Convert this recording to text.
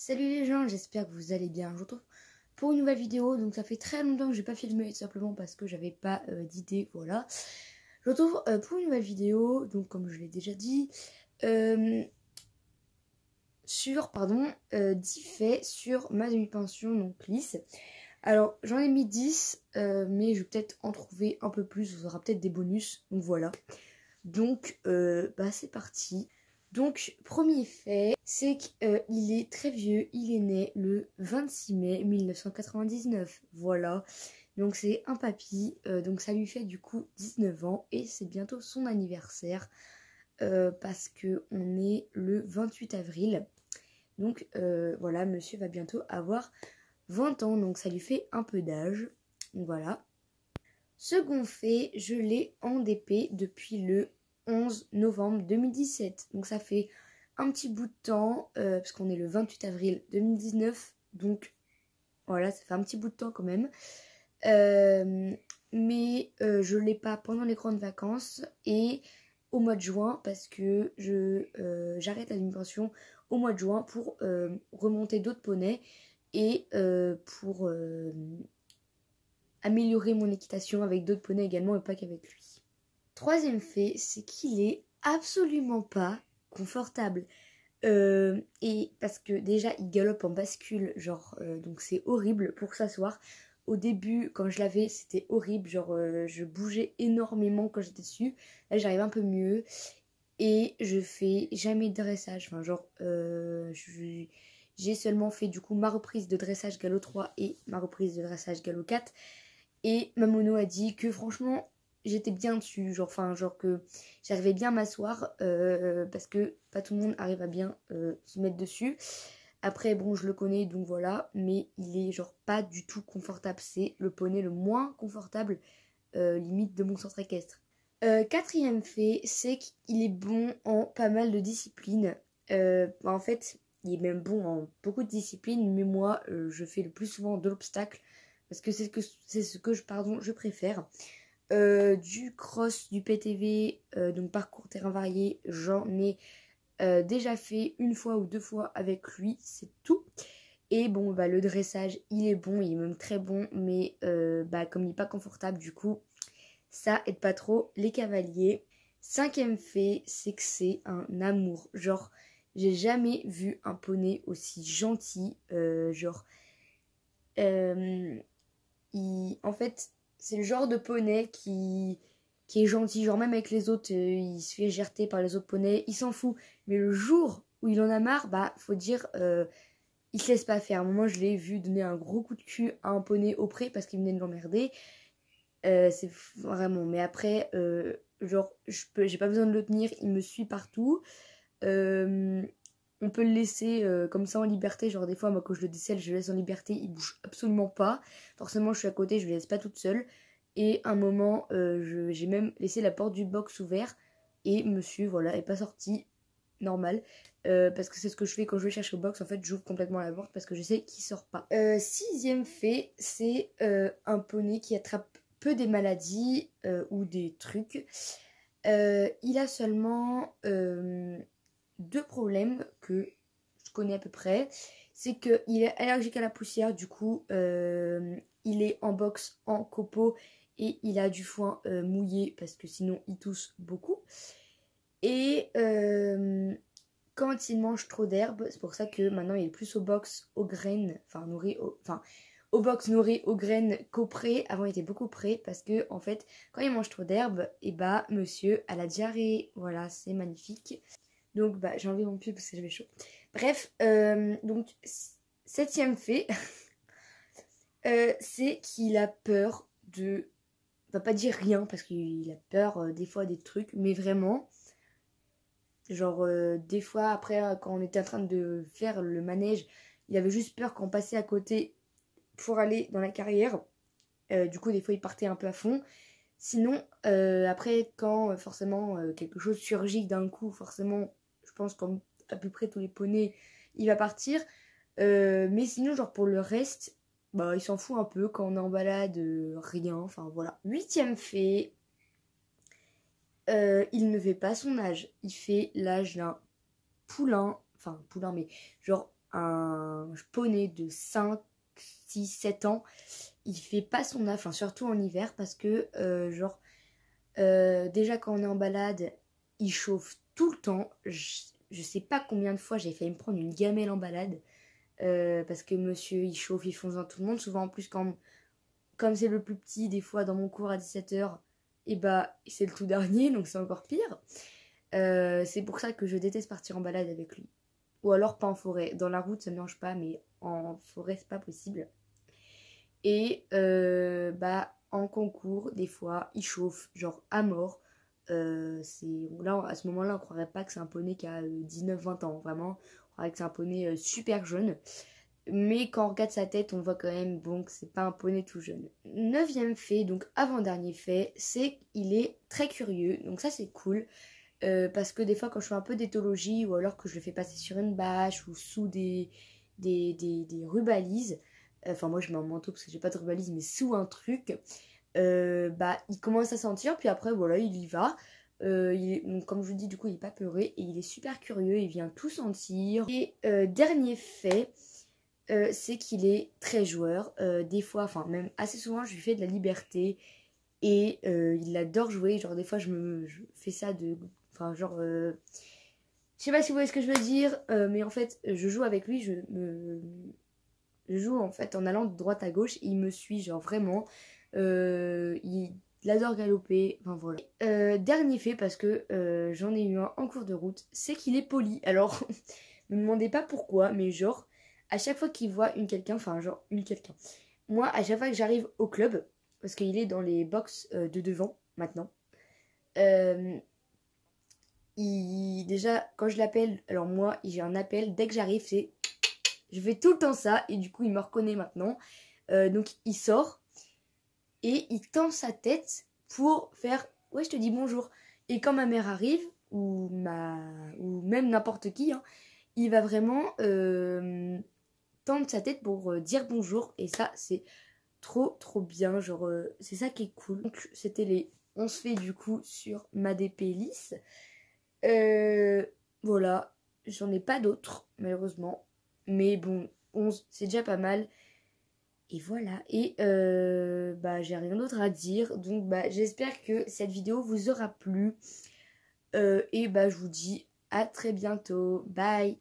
Salut les gens, j'espère que vous allez bien. Je vous retrouve pour une nouvelle vidéo. Donc ça fait très longtemps que j'ai pas filmé, simplement parce que j'avais pas d'idée, voilà. Je vous retrouve pour une nouvelle vidéo, donc comme je l'ai déjà dit, sur 10 faits sur ma demi-pension, donc lisse. Alors j'en ai mis 10, mais je vais peut-être en trouver un peu plus, vous aura peut-être des bonus, donc voilà. Donc c'est parti. Donc, premier fait, c'est qu'il est très vieux, il est né le 26 mai 1999, voilà. Donc c'est un papy, donc ça lui fait du coup 19 ans et c'est bientôt son anniversaire parce que on est le 28 avril. Donc voilà, monsieur va bientôt avoir 20 ans, donc ça lui fait un peu d'âge, voilà. Second fait, je l'ai en DP depuis le 11 novembre 2017. Donc ça fait un petit bout de temps, parce qu'on est le 28 avril 2019. Donc voilà, ça fait un petit bout de temps quand même. Mais je l'ai pas pendant les grandes vacances et au mois de juin parce que j'arrête la demi-pension au mois de juin pour remonter d'autres poneys et pour améliorer mon équitation avec d'autres poneys également et pas qu'avec lui. Troisième fait, c'est qu'il est absolument pas confortable. Et parce que déjà il galope en bascule, genre donc c'est horrible pour s'asseoir. Au début quand je l'avais c'était horrible, genre je bougeais énormément quand j'étais dessus. Là j'arrive un peu mieux et je fais jamais de dressage. Enfin genre j'ai seulement fait du coup ma reprise de dressage galop 3 et ma reprise de dressage galop 4. Et ma mono a dit que franchement j'étais bien dessus, genre que j'arrivais bien à m'asseoir parce que pas tout le monde arrive à bien se mettre dessus. Après bon je le connais donc voilà, mais il est genre pas du tout confortable, c'est le poney le moins confortable limite de mon centre équestre. Quatrième fait, c'est qu'il est bon en pas mal de disciplines. En fait il est même bon en beaucoup de disciplines, mais moi je fais le plus souvent de l'obstacle parce que c'est ce que je préfère. Du cross, du PTV, donc parcours terrain varié, j'en ai déjà fait une fois ou deux fois avec lui, c'est tout. Et bon, le dressage, il est bon, il est même très bon, mais comme il n'est pas confortable, du coup, ça aide pas trop les cavaliers. Cinquième fait, c'est que c'est un amour. Genre, j'ai jamais vu un poney aussi gentil. En fait, c'est le genre de poney qui est gentil. Genre, même avec les autres, il se fait gerter par les autres poneys. Il s'en fout. Mais le jour où il en a marre, faut dire, il se laisse pas faire. À un moment, je l'ai vu donner un gros coup de cul à un poney au pré parce qu'il venait de l'emmerder. C'est vraiment. Mais après, j'ai pas besoin de le tenir. Il me suit partout. On peut le laisser comme ça en liberté, genre des fois moi quand je le décèle je le laisse en liberté, il bouge absolument pas, forcément je suis à côté, je le laisse pas toute seule, et un moment j'ai même laissé la porte du box ouverte et monsieur voilà est pas sorti normal, parce que c'est ce que je fais quand je vais chercher au box, en fait j'ouvre complètement la porte parce que je sais qu'il sort pas. Sixième fait, c'est un poney qui attrape peu des maladies ou des trucs. Il a seulement deux problèmes que je connais à peu près. C'est qu'il est allergique à la poussière, du coup il est en box en copeaux et il a du foin mouillé parce que sinon il tousse beaucoup. Et quand il mange trop d'herbe, c'est pour ça que maintenant il est plus au box aux graines, au box nourri aux graines qu'au pré. Avant il était beaucoup pré parce que en fait quand il mange trop d'herbe, et monsieur a la diarrhée. Voilà, c'est magnifique. Donc j'ai enlevé mon pull parce que j'avais chaud. Bref, donc septième fait, c'est qu'il a peur de... On va pas dire rien parce qu'il a peur des fois des trucs, mais vraiment, genre des fois après quand on était en train de faire le manège, il avait juste peur qu'on passait à côté pour aller dans la carrière. Du coup des fois il partait un peu à fond. Sinon après quand forcément quelque chose surgit d'un coup, forcément je pense comme à peu près tous les poneys, il va partir. Mais sinon, genre pour le reste, il s'en fout un peu quand on est en balade, rien, enfin voilà. Huitième fait, il ne fait pas son âge. Il fait l'âge d'un poulain, enfin poulain, mais genre un poney de 5, 6, 7 ans. Il fait pas son âge, enfin surtout en hiver, parce que déjà quand on est en balade, il chauffe tout le temps. Je sais pas combien de fois j'ai failli me prendre une gamelle en balade. Parce que monsieur il chauffe, il fonce dans tout le monde. Souvent en plus comme c'est le plus petit, des fois dans mon cours à 17h, et bah c'est le tout dernier, donc c'est encore pire. C'est pour ça que je déteste partir en balade avec lui. Ou alors pas en forêt. Dans la route ça me dérange pas, mais en forêt c'est pas possible. Et en concours, des fois, il chauffe, genre à mort. Là, à ce moment-là, on croirait pas que c'est un poney qui a 19-20 ans. Vraiment, on croirait que c'est un poney super jeune. Mais quand on regarde sa tête, on voit quand même bon, que c'est pas un poney tout jeune. 9e fait, donc avant-dernier fait, c'est qu'il est très curieux. Donc ça, c'est cool. Parce que des fois, quand je fais un peu d'éthologie, ou alors que je le fais passer sur une bâche, ou sous des rubalises, enfin moi je mets un manteau parce que j'ai pas de rubalise, mais sous un truc, il commence à sentir, puis après voilà, il y va. Donc, comme je vous dis, du coup il est pas peuré et il est super curieux, il vient tout sentir. Et dernier fait, c'est qu'il est très joueur. Des fois, enfin même assez souvent, je lui fais de la liberté et il adore jouer. Genre des fois je fais ça de... Enfin genre... Je sais pas si vous voyez ce que je veux dire, mais en fait je joue avec lui, je joue en fait en allant de droite à gauche, il me suit genre vraiment, il adore galoper, enfin voilà. Dernier fait, parce que j'en ai eu un en cours de route, c'est qu'il est poli. Alors, ne me demandez pas pourquoi, mais genre, à chaque fois qu'il voit une quelqu'un, moi à chaque fois que j'arrive au club, parce qu'il est dans les box de devant maintenant, déjà quand je l'appelle, alors moi j'ai un appel, dès que j'arrive c'est... Je fais tout le temps ça et du coup il me reconnaît maintenant. Donc il sort et il tend sa tête pour faire ouais je te dis bonjour. Et quand ma mère arrive ou même n'importe qui, hein, il va vraiment tendre sa tête pour dire bonjour et ça c'est trop bien. Genre c'est ça qui est cool. Donc c'était les 11 faits du coup sur ma DP lisse. Voilà, j'en ai pas d'autres malheureusement. Mais bon, 11, c'est déjà pas mal. Et voilà. Et j'ai rien d'autre à dire. Donc j'espère que cette vidéo vous aura plu. Et je vous dis à très bientôt. Bye.